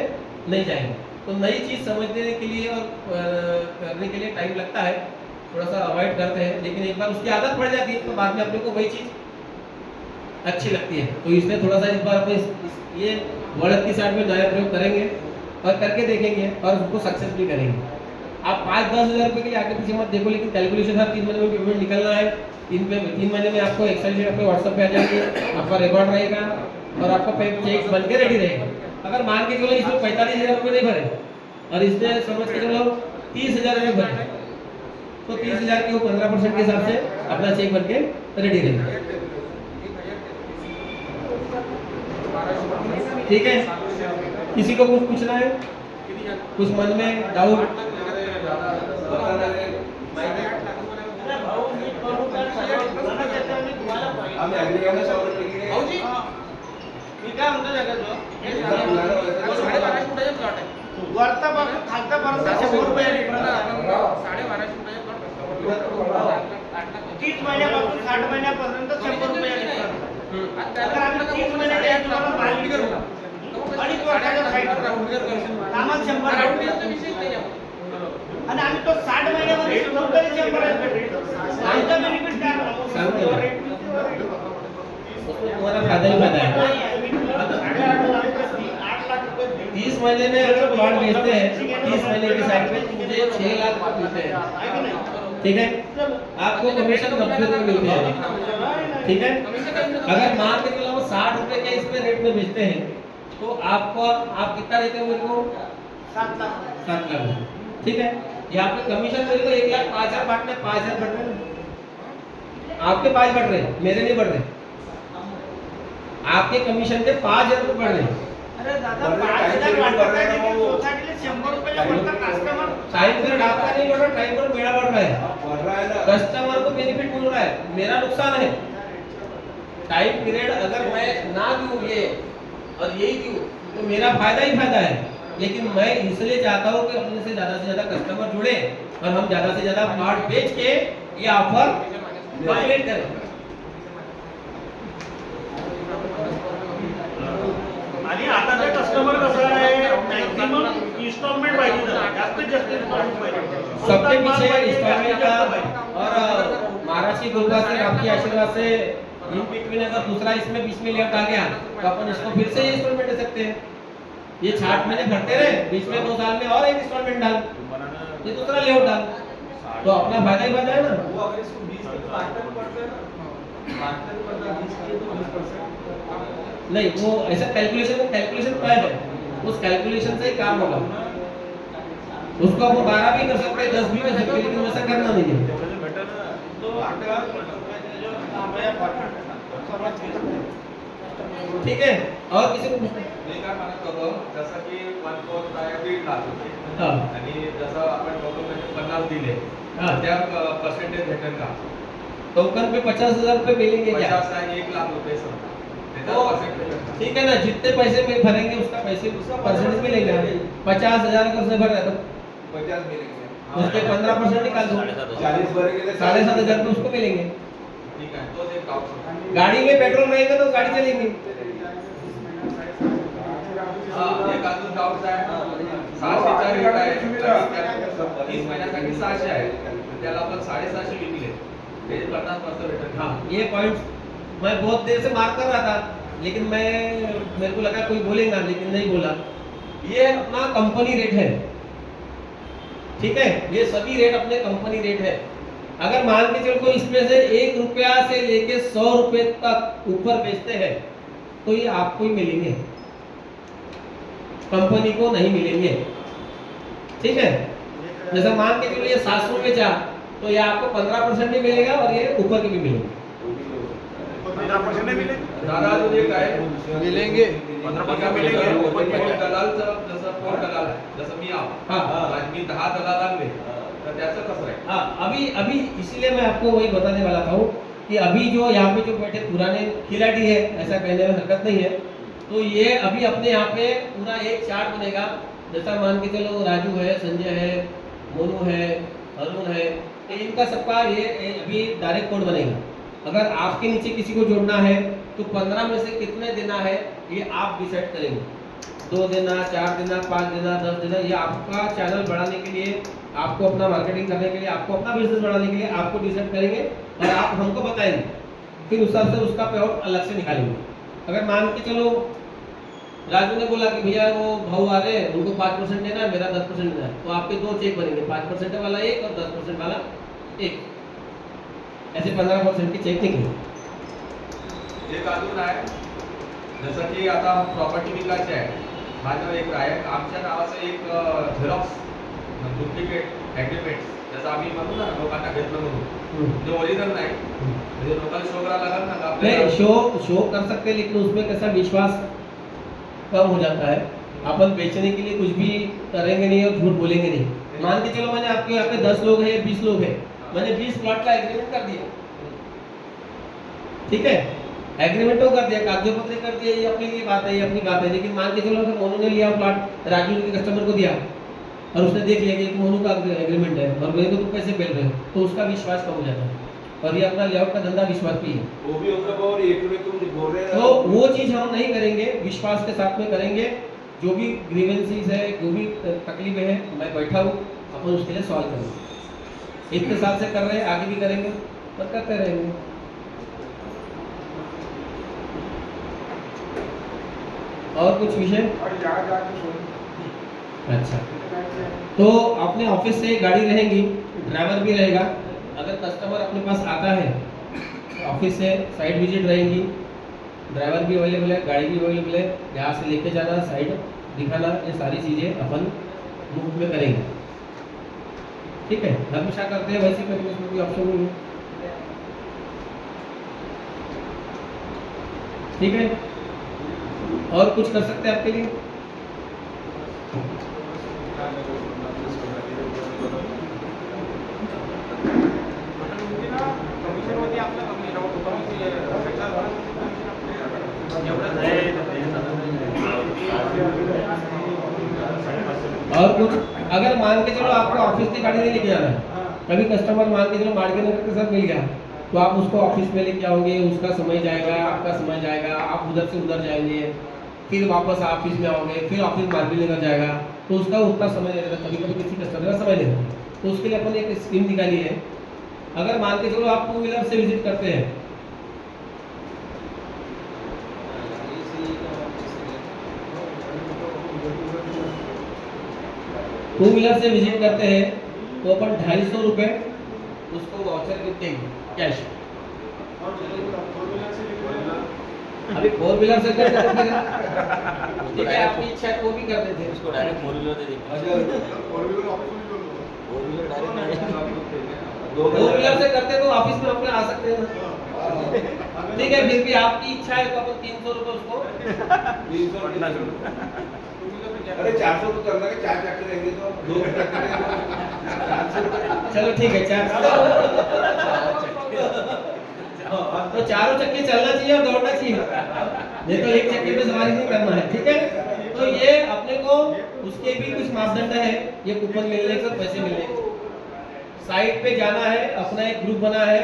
S1: नहीं जाएंगे। तो नई चीज़ समझने के लिए और करने के लिए टाइम लगता है, थोड़ा सा अवॉइड करते हैं, लेकिन एक बार उसकी आदत पड़ जाती है तो बाद में अपने को वही चीज़ अच्छी लगती है। तो इसलिए थोड़ा सा इस बार अपने ये वर्ड की साइड में नया प्रयोग करेंगे और करके देखेंगे और उसको सक्सेसफुली करेंगे। आप 5-10 हज़ार रुपये के लिए आगे पीछे मत देखो, लेकिन कैलकुलेशन हर 3 महीने में पेमेंट निकलना है। 3 महीने में आपको एक्सेल शीट आपके व्हाट्सएप पे आ जाएगी, आपका रिकॉर्ड रहेगा और आपका चेक बन के रेडी रहेगा। अगर मान के चलो इसमें 45,000 रुपये नहीं भरे और इसने समझ के चलो 30,000 रुपये भरे, तो 30,000 के वो 15% के हिसाब से अपना चेक बन के रेडी रहेगा। ठीक है, किसी को कुछ पूछना है, कुछ मन में डाउट?
S4: भाऊजी मी काय म्हणतो जगाचं वरतापासून खालतापर्यंत 100 रुपये लिटर 30 महिन्यापासून 60 महिन्यापर्यंत 100 रुपये लिटर। अगर आम्ही 30 महिन्याच्या हिशोबाने माल विकलो, 2.5 वर्षाच्या साईडवर आम्हाला 100 आणि आम्ही तो 60 महिन्यामध्ये 100 आमचा बेनिफिट काय?
S1: तुम्हारा फायदा ही फायदा है। 30 महीने में अगर प्लॉट बेचते हैं 30 महीने के साइड पे मुझे 6 लाख मिलते हैं, ठीक है, आपको कमीशन 90 रुपये मिलते हैं, ठीक है। अगर मान के चलो 60 रुपये के इसमें रेट में बेचते हैं तो आपको आप कितना देते हो मेरे को?
S4: 7 लाख।
S1: 7 लाख, ठीक है। यहाँ पे कमीशन मेरे को 1,05,000 बांटने 5,000 बढ़ रहे हैं, आपके 5 बढ़ रहे हैं, मेरे नहीं बढ़ रहे। आपके कमीशन के 5,000 रुपये बढ़ रहे हैं।
S4: अरे दादा 5,000 वाटत आहे, लेकिन सोसायटीला 100 रुपये पडतात कस्टमर।
S1: टाइम पीरियड आपका नहीं बढ़ रहा, टाइम पीरियड मेरा बढ़ रहा है, कस्टमर को बेनिफिट मिल रहा है, मेरा नुकसान है। टाइम पीरियड अगर मैं ना दूं ये और यही दूं तो मेरा फायदा ही फायदा है, लेकिन मैं इसलिए चाहता हूँ कि अपने से ज्यादा कस्टमर जुड़े और हम ज्यादा से ज्यादा प्लॉट बेच के ये ऑफर कंप्लीट करें।
S5: आणि आता ते कस्टमर कसं आहे मॅक्सिमम इन्स्टॉलमेंट पाहिजे त्याला, जास्तीत जास्त इन्स्टॉलमेंट पाहिजे।
S1: सबके पीछे इंस्टॉलमेंट का और महाराष्ट्र कृपा से आपके आशीर्वाद से इन बिटवीन अगर दूसरा इसमें 20 में लेआउट आ गया तो अपन इसको फिर से इंस्टॉलमेंट दे सकते हैं। ये 60 महीने भरते रहे, बीच में 2 साल में और एक इंस्टॉलमेंट डाल, ये दूसरा लेआउट डाल, तो अपना फायदा ही फायदा है ना।
S6: वो अगर इसको 20 के बांटना भी पड़ता है ना, बांटना भी पड़ता है 20 के तो 20%।
S1: नहीं, वो ऐसा कैलकुलेशन तय है, उस कैलकुलेशन से ही काम होगा। उसको अपन 12 भी कर सकते हैं, 10 भी कर सकते हैं, लेकिन वैसा करना नहीं है।
S4: तो आपका जो आंबा पाठवतात
S1: ठीक है, और किसी को पूछना?
S6: मी काय म्हणत होतो जसं की 1.5 लाख होते
S1: हां
S6: आणि जसं आपण बघतो म्हणजे 50 दिले
S1: हां,
S6: त्या पर्सेंटेज भेटेल का?
S1: टोकन पे 50,000 रुपये मिलेंगे क्या?
S6: 50 आहे 1 लाख रुपये समजा त्याचा
S1: तो
S6: पर्सेंटेज
S1: ठीक है ना, जितने पैसे में भरेंगे उसका पैसे उसका परसेंटेज मिलेगा। 50,000 का उसने भर रहा है तो
S3: 50 मिलेंगे,
S1: उसके 15% निकाल दो,
S3: 40 भरेंगे तो
S1: 7,500 रुपये उसको मिलेंगे।
S6: ठीक आहे, तोच एक डाऊट होता।
S1: गाड़ी में पेट्रोल रहेगा तो गाड़ी चलेगी।
S6: हां, एक अजून डाऊट आहे 600चा रेट आहे 30 महिन्यासाठी 600 आहे, त्याला आपण 750 विकले ते 50% भेटेल।
S1: हाँ, ये पॉइंट मैं बहुत देर से मार्क कर रहा था, लेकिन मेरे को लगा कोई बोलेगा, लेकिन नहीं बोला। ये अपना कंपनी रेट है, ठीक है, ये सभी रेट अपने कंपनी रेट है। अगर मान के चलो इसमें से 1 रुपया से लेके 100 रुपए तक ऊपर बेचते हैं तो ये आपको ही मिलेंगे, कंपनी को नहीं मिलेंगे, ठीक है। जैसे मान के चलो ये 700 बेचा तो ये आपको 15% भी मिलेगा और ये ऊपर के भी मिलेंगे।
S3: 15% नहीं मिलेंगे,
S6: दादा अजून एक आहे
S3: मिलेंगे
S6: 15% मिलेंगे। दलालचं जसं कोण दलाल आहे, जसं मी आहो
S1: हाँ
S6: मी 10 दलाल आणले तर त्याचं कसं आहे?
S1: हाँ, अभी इसीलिए मैं आपको वही बताने वाला था कि अभी जो यहाँ पे जो बैठे पुराने खिलाड़ी है, ऐसा कहने में हरकत नहीं है, तो ये अभी अपने यहाँ पे पूरा एक चार्ट बनेगा। जैसा मान के चलो राजू है, संजय है, मोनू है, अरुण है, तो इनका सबका ये अभी डायरेक्ट कोड बनेगा। अगर आपके नीचे किसी को जोड़ना है तो 15 में से कितने देना है ये आप डिसाइड करेंगे। 2 देना, 4 देना, 5 देना, 10 देना, ये आपका चैनल बढ़ाने के लिए, आपको अपना मार्केटिंग करने के लिए, आपको अपना बिजनेस बढ़ाने के लिए आपको डिसाइड करेंगे और आप हमको बताएंगे, फिर उस हिसाब से उसका पे आउट अलग से निकालेंगे। अगर मान के चलो राजू ने बोला कि भैया वो भाव आ रहे हैं, उनको 5% देना है, मेरा 10% देना है, तो आपके 2 चेक बनेंगे, 5% वाला एक और 10% वाला एक, ऐसे 15% की चेक निकले।
S6: एक अजून आहे, जसं की आता प्रॉपर्टी विकायची आहे, माझं एक आहे आमच्या नावाचं एक झेरॉक्स डुप्लिकेट ॲग्रीमेंट, जसं आम्ही म्हणू ना लोकांना घेतलं म्हणून, ते ओरिजिनल नाही, म्हणजे लोकांना शो करायला लागल ना
S1: नहीं,
S6: आपल्याला।
S1: शो कर सकते हैं, लेकिन उसमें कैसा विश्वास कम हो जाता है। अपन बेचने के लिए कुछ भी करेंगे नहीं और झूठ बोलेंगे नहीं। मान के चलो मैंने आपके यहाँ पे 10 लोग हैं, 20 लोग हैं, मैंने 20 प्लॉट का एग्रीमेंट कर दिया, ठीक है, एग्रीमेंट तो कर दिया, कागजों पत्र कर दिया, ये अपनी बात है, ये अपनी बात है। लेकिन मान के चलो अगर मोनू ने लिया प्लॉट, राजू ने कस्टमर को दिया और उसने देख लिया कि मोनू का एग्रीमेंट है और मेरे को तुम पैसे मिल रहे हो, तो उसका विश्वास कम हो जाता है। और ये अपना लेआउट का धंधा विश्वास भी है,
S7: वो भी मतलब और एक में तुम बोल रहे
S1: तो वो चीज हम नहीं करेंगे, विश्वास के साथ में करेंगे। जो भी ग्रीवेंसीज है, जो भी तकलीफें हैं, मैं बैठा हूँ, अपन उसके लिए सॉल्व करेंगे। इतने साल से कर रहे हैं, आगे भी करेंगे और करते रहेंगे। और कुछ विषय?
S3: और यहाँ जाके सुन
S1: अच्छा, तो अपने ऑफिस से गाड़ी रहेंगी, ड्राइवर भी रहेगा। अगर कस्टमर अपने पास आता है ऑफिस से, साइट विजिट रहेंगी, ड्राइवर भी अवेलेबल है, गाड़ी भी अवेलेबल है, यहाँ से लेके जाना, साइट दिखाना, ये सारी चीज़ें अपन मुफ्त में करेंगे, ठीक है। हमेशा करते हैं वैसे करेंगे, उसमें कोई ऑप्शन नहीं है, ठीक है। और कुछ कर सकते हैं आपके लिए?
S2: कमिशनमध्ये आपलं कमी
S1: और कुछ अगर मान के चलो आपको ऑफिस की गाड़ी नहीं लेके जाना है, कभी कस्टमर मान के चलो मार्केट नगर के साथ मिल गया, तो आप उसको ऑफिस में लेके आओगे, उसका समय जाएगा, आपका समय जाएगा, आप उधर से उधर जाएंगे, फिर वापस ऑफिस में आओगे, फिर ऑफिस मार्केट नगर जाएगा, तो उसका उतना समय नहीं रहता। कभी कभी किसी कस्टमर का समय नहीं रहता, तो उसके लिए अपन एक स्कीम निकाली है। अगर मान के चलो आप 2 व्हीलर से विजिट करते हैं, टू व्हीलर से विजिट करते हैं, तो अपन 250 रुपये उसको वाउचर गिफ्ट देंगे कैश। अभी 4 व्हीलर से करते थे फिर ठीक है, आपकी इच्छा है तो भी कर देते हैं।
S7: उसको डायरेक्ट 4 व्हीलर दे देंगे।
S3: और भी ऑफिस में भी बोलो
S7: 4 व्हीलर डायरेक्ट
S1: 2 व्हीलर से करते तो ऑफिस में अपने आ सकते हैं ना, ठीक है। फिर भी आपकी इच्छा है तो अपन 300 रुपये उसको
S7: 300 अरे 400 तो करना है, 4 ट्रैक्टर रहेंगे तो 2 ट्रैक्टर रहेंगे,
S1: चलो ठीक है, 4 तो चारों चक्के चलना चाहिए और दौड़ना चाहिए, नहीं तो एक चक्के पे सवारी नहीं करना है, ठीक है। तो ये अपने को उसके भी कुछ मापदंड है, ये कूपन मिलने के, पैसे मिलने के। साइट पे जाना है, अपना एक ग्रुप बना है,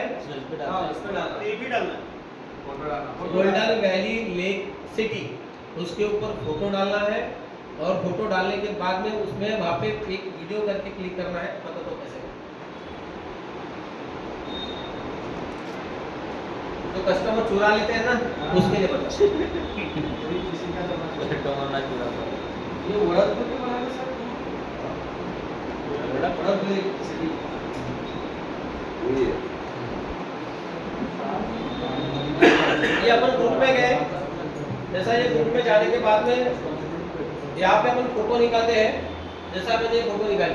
S1: गोल्डन वैली लेक सिटी, उसके ऊपर फोटो डालना है और फोटो डालने के बाद में उसमें वहाँ पे एक वीडियो करके क्लिक करना है, मतलब तो कैसे तो कस्टमर चुरा लेते हैं ना, उसके लिए बता
S7: ये ओळख कुठे म्हणाले सर? ओळख सिटी
S1: ये अपन ग्रुप में गए, जैसा ये ग्रुप में जाने के बाद में यहाँ पे अपन फोटो निकालते हैं, जैसा मैंने ये फोटो निकाली,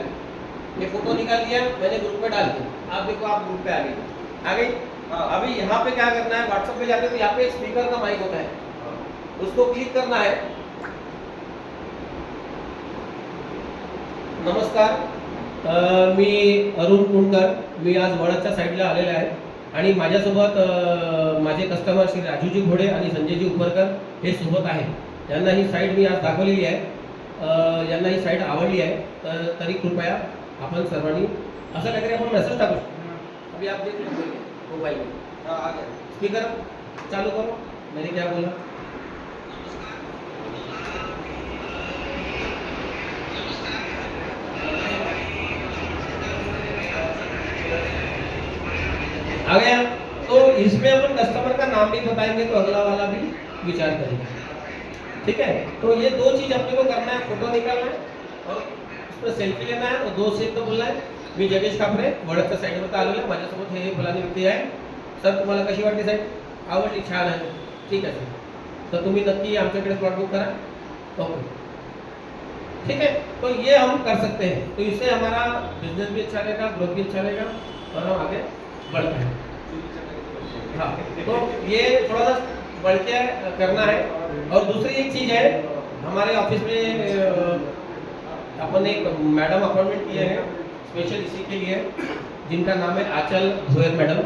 S1: ये फोटो निकाल लिया, मैंने ग्रुप में डाल दिया, आप देखो आप ग्रुप पे आ गई। अभी यहाँ पे क्या करना है, व्हाट्सएप पे जाते हैं तो यहाँ पे एक स्पीकर का माइक होता है, उसको क्लिक करना है। नमस्कार, मी अरुण कुंडकर, मी आज वडदच्या साईडला आलेला आहे आणि माझ्यासोबत माझे कस्टमर श्री राजूजी घोडे आणि संजयजी उपरकर हे सोबत आहेत। यांना ही साईट मी आज दाखवलेली आहे, यांना ही साईट आवडली आहे, तरी कृपया आपण सर्वांनी असं काहीतरी आपण मेसेज टाकू शकतो. अभी आप देख लो मोबाइल में
S7: आ गया.
S1: स्पीकर चालू करो. मैंने क्या बोला? आ गया. तो इसमें अपन कस्टमर का नाम भी बताएंगे तो अगला वाला भी विचार करेगा. ठीक है. तो ये दो चीज अपने को करना है, फोटो निकालना है और उसमें सेल्फी लेना है और दो शब्द बोलना आहे. मी जगेश कापरे वडदच्या साईडवर आलेलो आहे. माझ्यासोबत हे फलानी व्यक्ती आहे. सर तुम्हाला कशी वाटली साईड? आवडली? छान आहे. ठीक आहे सर. तर तुम्ही नक्की आमच्याकडे प्लॉट बुक करा. ओके. ठीक है. तो ये हम कर सकते हैं. तो इससे हमारा बिजनेस भी अच्छा रहेगा, ग्रोथ भी अच्छा रहेगा और हम आगे बढ़ते हैं. हाँ. तो ये थोड़ा सा बढ़ के करना है. और दूसरी एक चीज है, हमारे ऑफिस में अपन एक मैडम अपॉइंटमेंट किए हैं स्पेशल इसी के लिए, जिनका नाम है आंचल भोयर मैडम,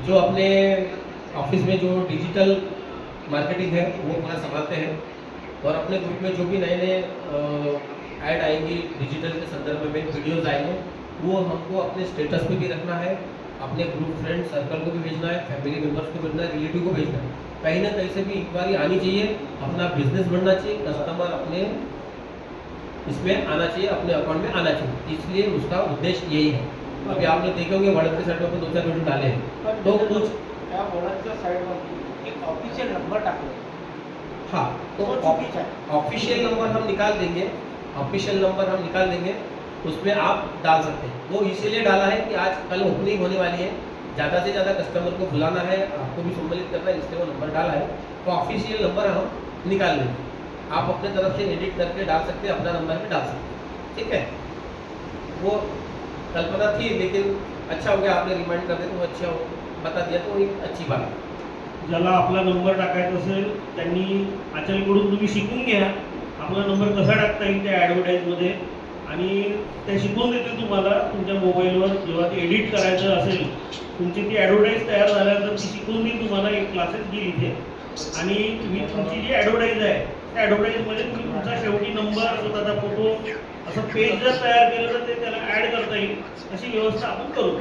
S1: जो अपने ऑफिस में जो डिजिटल मार्केटिंग है वो पूरा संभालते हैं. और अपने ग्रुप में जो भी नए नए ऐड आएंगी डिजिटल के संदर्भ में, वीडियोस आएंगे, वो हमको अपने स्टेटस पे भी रखना है, अपने ग्रुप फ्रेंड सर्कल को भी भेजना है, फैमिली मेम्बर्स को भेजना है, रिलेटिव को भेजना है. कहीं ना कहीं से भी इंक्वायरी आनी चाहिए, अपना बिजनेस बढ़ना चाहिए, कस्टमर अपने इसमें आना चाहिए, अपने अकाउंट में आना चाहिए. इसलिए उसका उद्देश्य यही है. अभी आप लोग देखे होंगे व्हाट्सएप साइट पर 2-4 वीडियो डाले हैं. तो कुछ
S4: त्या बोर्डाच्या साईडवरती एक ऑफिशियल नंबर टाकला.
S1: हाँ, तो
S4: तो चुकीचा आहे.
S1: ऑफिशियल नंबर हम निकाल देंगे. ऑफिशियल नंबर हम निकाल देंगे, उसमें आप डाल सकते हैं. वो इसीलिए डाला है कि आज कल ओपनिंग होने वाली है, ज़्यादा से ज़्यादा कस्टमर को बुलाना है, आपको भी सम्मिलित करना है, इसलिए वो नंबर डाला है. तो ऑफिशियल नंबर हम निकाल लेंगे. आप अपने तरफ से एडिट करके डाल सकते हैं, अपना नंबर भी डाल सकते हैं. ठीक है. वो कल्पना थी लेकिन अच्छा हो गया आपने रिमाइंड कर दिया, तो वो अच्छा हो बता दिया, तो एक अच्छी बात है.
S5: ज्याला आपला नंबर टाकायचा असेल त्यांनी आचलकडून तुम्ही शिकून घ्या आपला नंबर कसा टाकता येईल त्या ॲडव्हर्टाईजमध्ये, आणि ते शिकवून देतील तुम्हाला तुमच्या मोबाईलवर. जेव्हा ते एडिट करायचं असेल, तुमची ती ॲडव्हर्टाईज तयार झाल्यानंतर ती शिकवून देईल तुम्हाला. एक क्लासेस घेईल इथे, आणि तुम्ही तुमची जी ॲडव्हर्टाईज आहे त्या ॲडव्हर्टाईजमध्ये तुम्ही तुमचा शेवटी नंबर, स्वतःचा फोटो असं पेज जर तयार केलं तर ते त्याला ॲड करता येईल. अशी व्यवस्था आपण करू.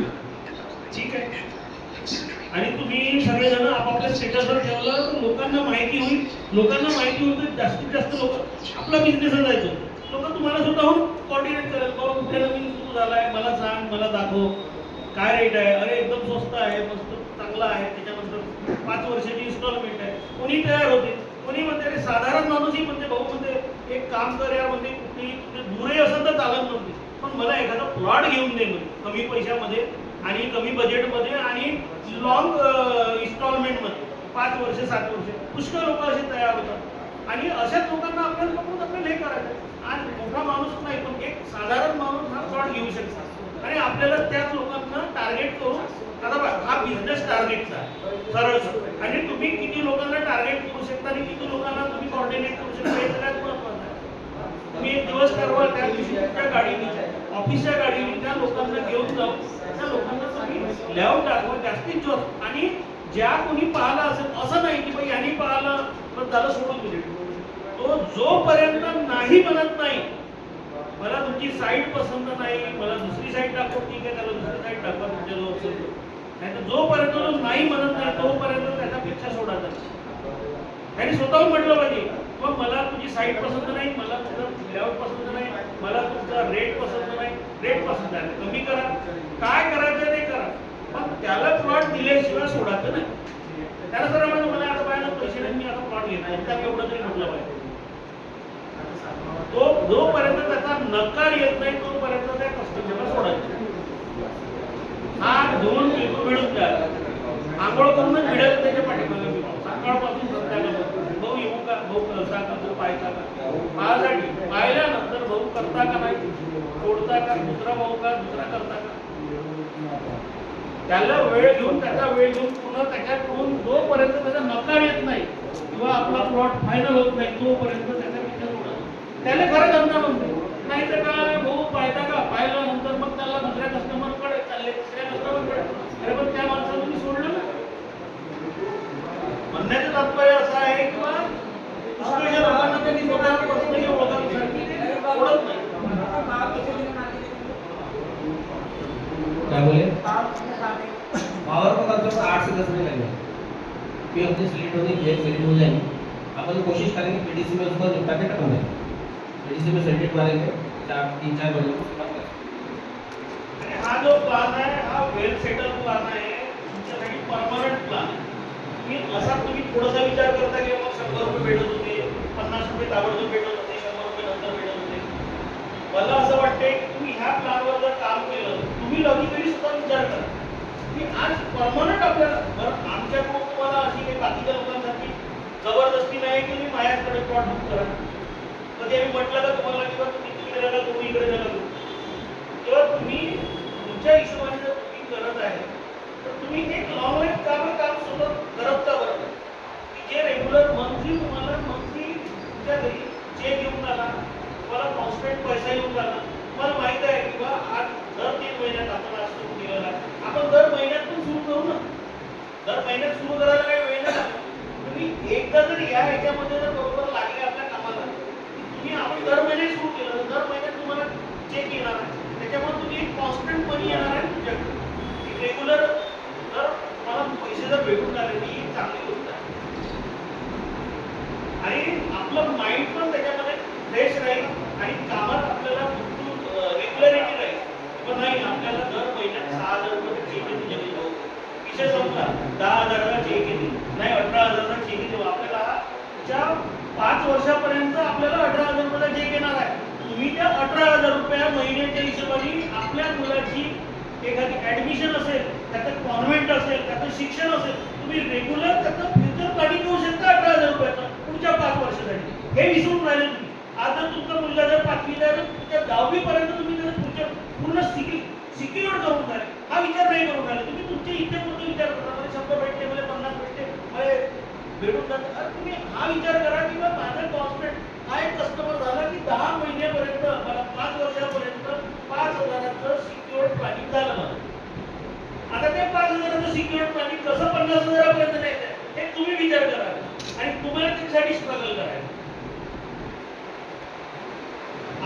S5: ठीक आहे. आणि तुम्ही सगळेजण आपापल्या स्टेटसवर ठेवलं तर लोकांना माहिती होईल. लोकांना माहिती होईल तर जास्तीत जास्त लोक आपला बिझनेसच जायचं. लोक तुम्हाला स्वतःहून कॉर्डिनेट करेल, बाबा कुठे नवीन सुरू झाला आहे, मला सांग, मला दाखव काय रेट आहे. अरे एकदम स्वस्त आहे, मस्त चांगला आहे, त्याच्यानंतर 5 वर्षाची इन्स्टॉलमेंट आहे. कोणी तयार होते, कोणी म्हणते अरे साधारण माणूसही म्हणते भाऊ म्हणते एक काम कर यार, म्हणते कुठेही दूरही असेल तर चालत नव्हते, पण मला एखादा प्लॉट घेऊन दे म्हणजे कमी पैशामध्ये आणि कमी बजेटमध्ये आणि लॉंग इन्स्टॉलमेंटमध्ये 5 वर्ष 7 वर्ष. पुष्कळ लोक असे तयार होतात आणि अशाच लोकांना आपल्याला बघून आपल्याला हे करायचं. आज मोठा माणूस नाही पण एक साधारण माणूस हा प्लॉट घेऊ शकतो आणि आपल्याला त्याच लोकांना टार्गेट करून आता बघा हा बिझनेस टार्गेटचा सरळ. आणि तुम्ही किती लोकांना टार्गेट करू शकता आणि किती लोकांना तुम्ही कॉर्डिनेट करू शकता हे सगळ्यात महत्त्वाचं आहे. तुम्ही एक दिवस ठरवा, त्या दिवशी तुमच्या गाडीने ऑफिसच्या गाडीने त्या लोकांना घेऊन जाऊ, त्या लोकांना तुम्ही लेआउट दाखवा जास्तीत जास्त. आणि ज्या कोणी पाहिलं असेल असं नाही की बाई यांनी पाहिलं पण त्याला सोडून दिले. तो जोपर्यंत नाही म्हणत नाही मला तुमची साईट पसंत नाही, मला दुसरी साईट दाखव, ठीक आहे त्याला दुसरी साईट दाखवा तुमच्या जवळ असेल. नाही तर जोपर्यंत तो नाही म्हणत नाही तोपर्यंत त्याच्यापेक्षा सोडायचा. त्यांनी स्वतःहून म्हटलं पाहिजे मग मला तुझी साईट पसंत नाही, मला तुझं लेआउट पसंत नाही, मला तुमचा रेट पसंत नाही. रेट पसंत आहे कमी करा, काय करायचं ते करा, पण त्याला प्लॉट दिल्याशिवाय सोडायचं नाही. त्याला जर मला आता पाहिजे पैसे नाही मी आता प्लॉट घेणार आहे, त्याला एवढं तरी म्हटलं पाहिजे. तो जोपर्यंत त्याचा नकार येत नाही तोपर्यंत त्या कस्टमरला सोडायचं. हा दोन मिळून द्या, आंघोळ करूनच मिळेल त्याच्या पाठीमागे सकाळपासून संध्याकाळ भाऊ येऊ का, भाऊ करता का, भाऊ पाहता का, पाहासाठी पाहिल्यानंतर भाऊ करता का नाही, सोडता का, दुसरा भाऊ का, दुसरा करता का, त्याला वेळ घेऊन त्याचा वेळ घेऊन पुन्हा त्याच्याकडून जोपर्यंत त्याचा नकार येत नाही किंवा आपला प्लॉट फायनल होत नाही तोपर्यंत त्याचा विचार होणार. त्याला खरं धंदा म्हणतो. नाही तर काय भाऊ पाहता का, पाहिल्यानंतर मग त्याला दुसऱ्या कस्टमरकडे चालले, दुसऱ्या कस्टमरकडे. अरे पण त्या माणसाला तुम्ही सोडलं ना. म्हणण्याचं तात्पर्य असं आहे किंवा दुसऱ्या लोकांना त्यांनी स्वतः पर्सनली ओळखत नाही.
S1: पे अपनी सिलेक्ट होने की सिलेक्ट हो जाएंगी, अपन कोशिश करेंगे पीडीसी में उसको निपटा के खत्म करें। पीडीसी में सेलेक्ट मारेंगे 3-4 बजे
S5: आणि हा जो प्लान आहे हा वेल सेटल प्लान आहे, तुमच्यासाठी परमनंट प्लान आहे. तुम्ही थोडासा विचार करता की मग 100 रुपये भेटत होते, 50 रुपये ताबडतोब भेटत होते, 100 रुपये नंतर भेटत होते. मला असं वाटतंय की तुम्ही ह्या प्लॅनवर जर काम केलं, तुम्ही लॉजिकली सुद्धा विचार करा की आज परमनंट आपल्याला, बरं आमच्याकडून तुम्हाला अशी काही बाकीच्या लोकांसाठी जबरदस्ती नाही की तुम्ही माझ्याकडे प्लॉट बुक करा. कधी आम्ही म्हटलं का तुम्हाला किंवा तुम्ही तिकडे जागा तुम्ही इकडे जागा तेव्हा तुम्ही तुमच्या हिशोबाने जर तुम्ही करत आहे तर तुम्ही एक लॉंग लाईफ काम सोबत करत का बरोबर की जे रेग्युलर मंथली तुम्हाला मंथली तुमच्या घरी चेक येऊन आला, तुम्हाला कॉन्स्टंट पैसा येऊन आला, तुम्हाला माहित आहे की बा आज दर 3 महिन्यात आपण आज सुरू केलेला आहे, आपण दर महिन्यात पण सुरू करू ना. दर महिन्यात सुरू करायला काही वेळ नाही लागत. तुम्ही एकदा जर या ह्याच्यामध्ये जर बरोबर लागले आपल्या कामाला, तुम्ही आपण दर महिन्यात सुरू केलं तर दर महिन्यात तुम्हाला चेक येणार आहे, त्याच्यामुळे तुम्ही एक कॉन्स्टंट मनी येणार आहे तुमच्याकडे. एक रेग्युलर जर तुम्हाला पैसे जर भेटून आले ही एक चांगली गोष्ट आहे आणि आपलं माइंड पण त्याच्यामध्ये फ्रेश राहील आणि कामात आपल्याला रेग्युलरिटी राहील. पण नाही आपल्याला दर महिन्यात 6,000 रुपये चेक येते तुझ्याकडे, विषय संपला. 10,000चा चेक येते नाही, 18,000चा चेक येते. आपल्याला पुढच्या 5 वर्षापर्यंत आपल्याला 18,000 रुपयाचा चेक येणार आहे. तुम्ही त्या 18,000 रुपया महिन्याच्या हिशोबाने आपल्या मुलाची एखादी ऍडमिशन असेल, त्याचं कॉन्व्हेंट असेल, त्याचं शिक्षण असेल, तुम्ही रेग्युलर त्याचं फ्युचर प्लॅनिंग करू शकता 18,000 रुपयाचं पुढच्या 5 वर्षासाठी. हे विसरून राहिले तुम्ही. आज जर तुमचा मुलगा जर 5वीला आहे तर पुढच्या 10वी पर्यंत तुम्ही त्याला पुढच्या पूर्ण सिक्युअर करून राहिले, हा विचार नाही करून राहिले. तुम्ही तुमच्या इच्छेपुरते विचार करता, मला 100 भेटते, मला 50 भेटते, मला भेटून जातात. अरे तुम्ही हा विचार करा की बा माझा कॉन्स्टंट हा एक कस्टमर झाला की 10 महिन्यापर्यंत मला 5 वर्षापर्यंत 5,000चं सिक्युअर प्लॅनिंग झालं मला. आता ते 5,000चं सिक्युअर प्लॅनिंग कसं 50,000पर्यंत न्यायचं हे तुम्ही विचार करा आणि तुम्हाला त्याच्यासाठी स्ट्रगल करायचं.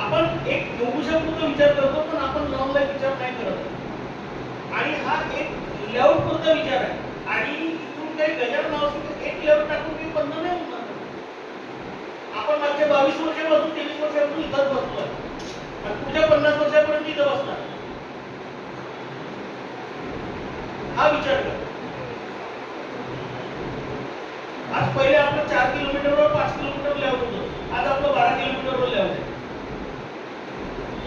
S5: आपण एक योगुशापुरता विचार करतो पण आपण लॉंग लाईफ विचार नाही करत आणि हा एक लेआउट पुरता विचार आहे आणि इथून काही गजर नाव असेल एक लेआउट टाकून काही बंद नाही होणार. आपण मागच्या 22 वर्षापासून 23 वर्षापासून इथंच बसतोय आणि पुढच्या 50 वर्षापर्यंत इथं बसणार. हा विचार करा. आज पहिले आपलं 4 किलोमीटरवर 5 किलोमीटर लेआउट होतं, आज आपलं 12 किलोमीटरवर लेआउट आहे.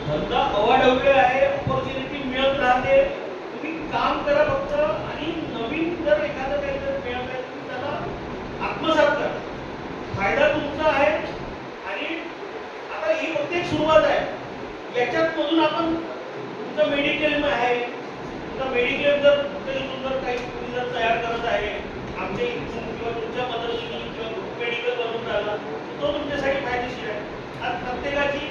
S5: धंदा अवाढव्य आहे, ऑपॉर्च्युनिटी मिळत राहते. तुम्ही काम करा फक्त आणि नवीन जर एखादं काहीतरी मिळत आहे तुम्ही त्याला आत्मसात करा. फायदा तुमचा आहे आणि आता ही फक्त एक सुरुवात आहे. याच्यात मधून आपण तुमचं मेडिक्लेम आहे, तुमचा मेडिक्लेम जर इथून जर काही तुम्ही जर तयार करत आहे आमच्या इथून किंवा तुमच्या मदतीने किंवा ग्रुप मेडिकल बनवून राहिला तो तुमच्यासाठी फायदेशीर आहे. आज प्रत्येकाची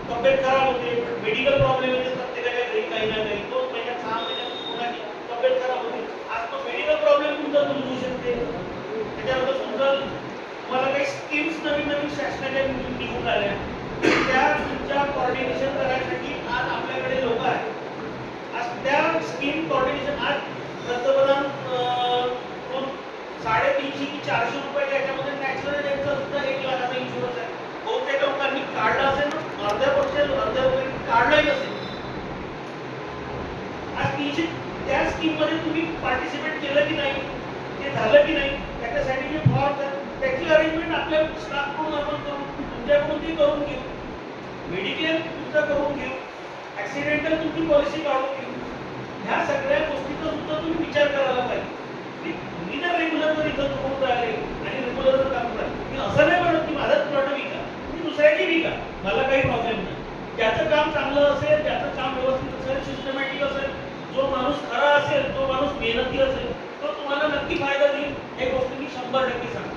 S5: तब्येत खराब होते, मेडिकल प्रॉब्लेम येते प्रत्येकाच्या घरी काही ना काही. 2 महिन्यात 6 महिन्यात कोणाची तब्येत खराब होते, आज तो मेडिकल प्रॉब्लेम तुमचा दूर होऊ शकते. त्याच्यानंतर तुम्हाला काही स्कीम्स नवीन नवीन शासनाच्या निघून आल्या, त्या तुमच्या कॉर्डिनेशन करायसाठी आज आपल्याकडे लोक आहेत. आज त्या स्कीम कॉर्डिनेशन आज पंतप्रधान 350 की 400 रुपयाच्या याच्यामध्ये नॅचरल डेथचा सुद्धा 1 लाखाचा इन्शुरन्स आहे. बहुतेक लोकांनी काढला असेल ना, अर्ध्या लोकांनी काढलाही नसेल. आज त्या स्कीम मध्ये तुम्ही पार्टिसिपेट केलं की नाही, ते झालं की नाही, त्याच्यासाठी जे फॉर्म त्याची अरेंजमेंट आपल्या स्टाफकडून आपण करू, तुमच्याकडून ती करून घेऊ, मेडिक्लेम तुमचा करून घेऊ, ऍक्सिडेंटल तुमची पॉलिसी काढून घेऊ. ह्या सगळ्या गोष्टीचा सुद्धा तुम्ही विचार करायला पाहिजे की तुम्ही जर रेग्युलर जर इथं होत राहिले आणि रेग्युलर जर काम कराल, मी असं नाही म्हणत की माझाच प्लॉट विका, तुम्ही दुसऱ्याची विका, मला काही प्रॉब्लेम नाही. ज्याचं काम चांगलं असेल, ज्याचं काम व्यवस्थित असेल, सिस्टमॅटिक असेल, जो माणूस खरा असेल, जो माणूस मेहनती असेल, तो तुम्हाला नक्की फायदा देईल. हे गोष्ट मी 100% सांगतो.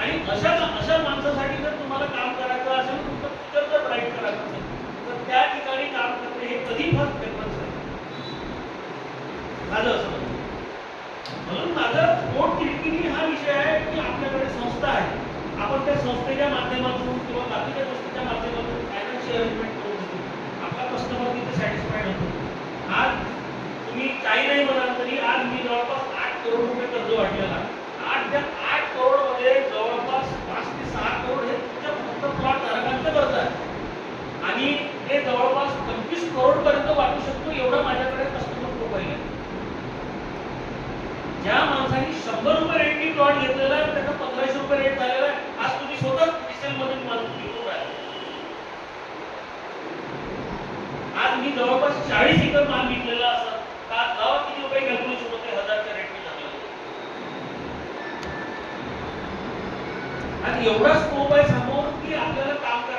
S5: आणि अशा माणसासाठी जर तुम्हाला काम करायचं असेल, तुमचं फ्युचर जर ब्राईट करायचं असेल तर त्या ठिकाणी काम करणे हे कधी फर्स्ट प्रेफरन्स आहे माझं असं म्हणणं. म्हणून माझं पोट तिडकीने हा विषय आहे की आपल्याकडे संस्था आहे, आपण त्या संस्थेच्या माध्यमातून किंवा बाकीच्या गोष्टीच्या माध्यमातून फायनान्शियल अरेंजमेंट करू शकतो. आपला कस्टमर तिथे सॅटिस्फाईड होतो. आज तुम्ही काही नाही म्हणाल तरी आज मी जवळपास 8 करोड रुपये कर्ज वाढलेला आहे. 8 करोड मध्ये जवळपास 5 ते 6 करोड हे तुमच्या फक्त प्लॉट धारकांचं कर्ज आहे आणि हे जवळपास 25 करोड पर्यंत वाटू शकतो एवढा माझ्याकडे कस्टमर प्रोफाईल आहे. ज्या माणसाने 100 रुपये रेटनी प्लॉट घेतलेला आहे त्याचा 1500 रुपये रेट झालेला आहे. आज तुम्ही स्वतः डिसेल मध्ये माल विकून राहिले. आज मी जवळपास 40 एकर माल विकलेला असतात का गावात किती रुपये कॅल्क्युलेशन होते 1000च्या रेटने झाले. आणि एवढा स्कोप आहे समोर की आपल्याला